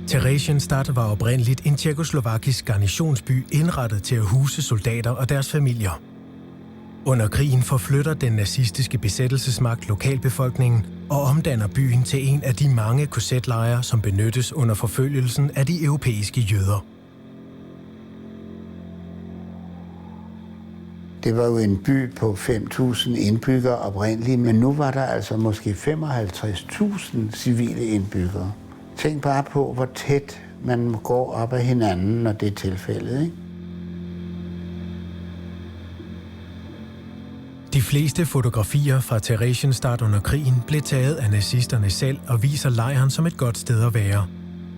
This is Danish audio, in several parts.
Theresienstadt var oprindeligt en tjekkoslovakisk garnisonsby indrettet til at huse soldater og deres familier. Under krigen forflytter den nazistiske besættelsesmagt lokalbefolkningen og omdanner byen til en af de mange KZ-lejre, som benyttes under forfølgelsen af de europæiske jøder. Det var jo en by på 5.000 indbyggere oprindeligt, men nu var der altså måske 55.000 civile indbyggere. Tænk bare på, hvor tæt man går op ad hinanden, når det er tilfældet, ikke? De fleste fotografier fra Theresienstadt under krigen blev taget af nazisterne selv og viser lejren som et godt sted at være.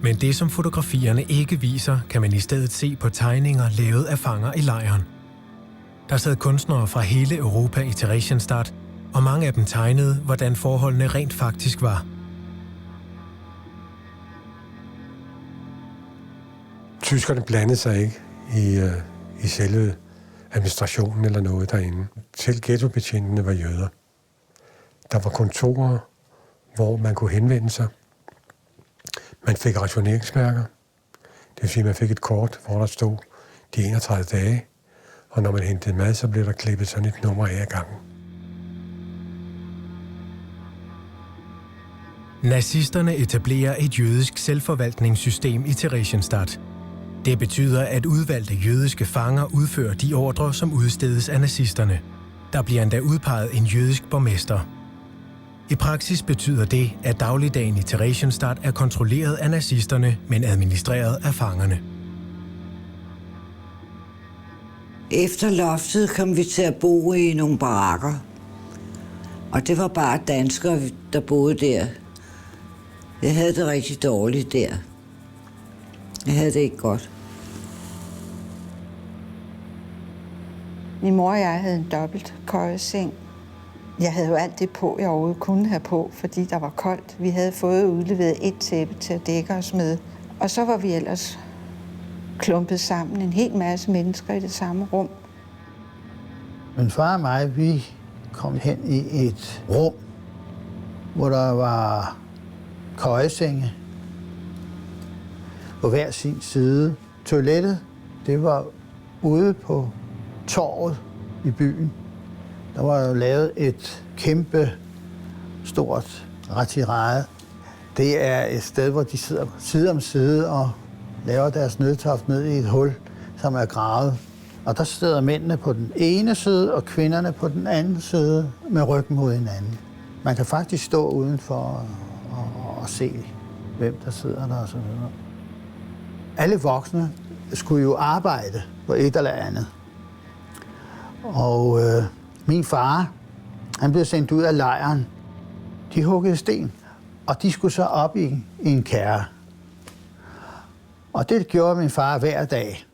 Men det, som fotografierne ikke viser, kan man i stedet se på tegninger lavet af fanger i lejren. Der sad kunstnere fra hele Europa i Theresienstadt, og mange af dem tegnede, hvordan forholdene rent faktisk var. Tyskerne blandede sig ikke i selve administrationen eller noget derinde. Selv ghettobetjentene var jøder. Der var kontorer, hvor man kunne henvende sig. Man fik rationeringsmærker. Det vil sige, at man fik et kort, hvor der stod de 31 dage. Og når man hentede mad, så blev der klippet sådan et nummer af gangen. Nazisterne etablerer et jødisk selvforvaltningssystem i Theresienstadt. Det betyder, at udvalgte jødiske fanger udfører de ordrer, som udstedes af nazisterne. Der bliver endda udpeget en jødisk borgmester. I praksis betyder det, at dagligdagen i Theresienstadt er kontrolleret af nazisterne, men administreret af fangerne. Efter loftet kom vi til at bo i nogle barakker. Og det var bare danskere, der boede der. Jeg havde det rigtig dårligt der. Jeg havde det ikke godt. Min mor og jeg havde en dobbelt køjeseng. Jeg havde jo alt det på, jeg overhovedet kunne have på, fordi der var koldt. Vi havde fået udleveret et tæppe til at dække os med. Og så var vi ellers klumpet sammen, en hel masse mennesker i det samme rum. Min far og mig, vi kom hen i et rum, hvor der var køjesenge på hver sin side. Toilettet, det var ude på torvet i byen. Der var jo lavet et kæmpe, stort retirade. Det er et sted, hvor de sidder side om side og laver deres nødtoft ned i et hul, som er gravet. Og der sidder mændene på den ene side, og kvinderne på den anden side med ryggen mod hinanden. Man kan faktisk stå udenfor og se, hvem der sidder der og så videre. Alle voksne skulle jo arbejde på et eller andet. Og min far, han blev sendt ud af lejren. De huggede sten, og de skulle så op i en kærre. Og det gjorde min far hver dag.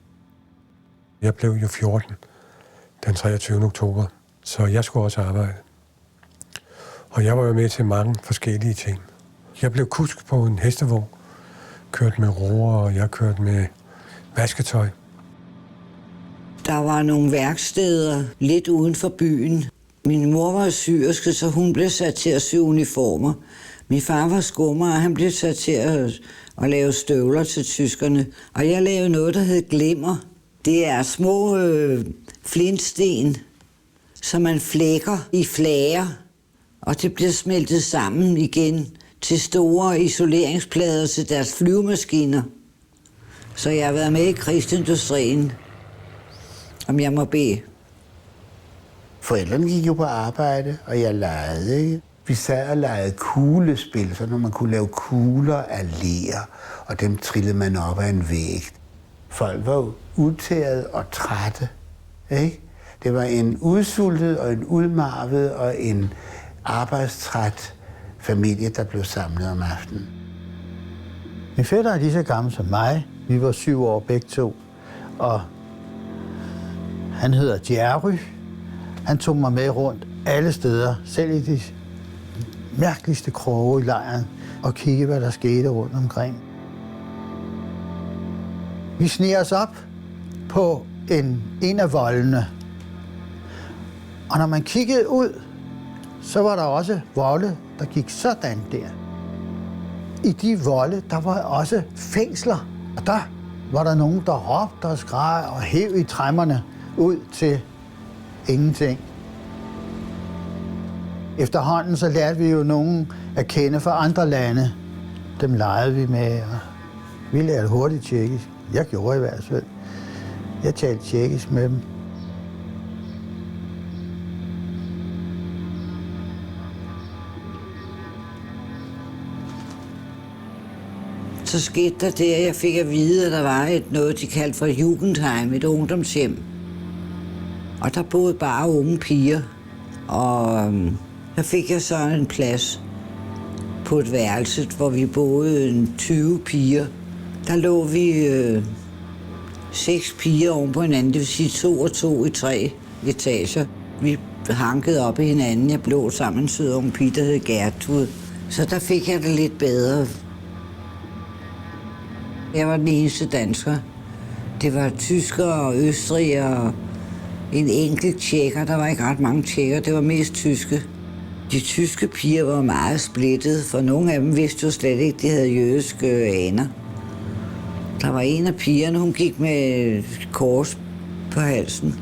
Jeg blev jo 14 den 23. oktober, så jeg skulle også arbejde. Og jeg var jo med til mange forskellige ting. Jeg blev kusk på en hestevogn, kørte med roer, og jeg kørte med vasketøj. Der var nogle værksteder lidt uden for byen. Min mor var syerske, så hun blev sat til at sy uniformer. Min far var skummer, og han blev sat til at lave støvler til tyskerne. Og jeg lavede noget, der hed glimmer. Det er små flintsten, som man flækker i flager, og det bliver smeltet sammen igen til store isoleringsplader til deres flyvemaskiner. Så jeg har været med i krigsindustrien, om jeg må bede. Forældrene gik jo på arbejde, og jeg legede, ikke? Vi sad og legede kuglespil, så når man kunne lave kugler af ler, og dem trillede man op ad en væg. Folk var jo udtæret og trætte, ikke? Det var en udsultet og en udmarvet og en arbejdstræt familie, der blev samlet om aftenen. Min fætter er lige så gammel som mig. Vi var 7 år begge to, og han hedder Jerry. Han tog mig med rundt alle steder, selv i de mærkeligste kroge i lejren, og kiggede, hvad der skete rundt omkring. Vi sniger os op på en af voldene. Og når man kiggede ud, så var der også volde, der gik sådan der. I de volde, der var også fængsler. Og der var der nogen, der råbte og skreg og hev i træmmerne ud til ingenting. Efterhånden så lærte vi jo nogen at kende fra andre lande. Dem legede vi med, og vi lærte hurtigt tjekkisk. Jeg gjorde i hvert fald. Jeg talte tjekkisk med dem. Så skete der det, at jeg fik at vide, at der var noget, de kaldte for Jugendheim, et ungdomshjem. Og der boede bare unge piger. Og der fik jeg så en plads på et værelse, hvor vi boede 20 piger. Der lå vi 6 piger oven på hinanden, det vil sige 2 og 2 i 3 etager. Vi hankede op i hinanden. Jeg blev sammen med en sød unge pige, der hed Gertrud. Så der fik jeg det lidt bedre. Jeg var den eneste dansker. Det var tyskere og østrigere og en enkelt tjekker. Der var ikke ret mange tjekker, det var mest tyske. De tyske piger var meget splittet, for nogle af dem vidste jo slet ikke, de havde jødiske aner. Der var en af pigerne, hun gik med kors på halsen.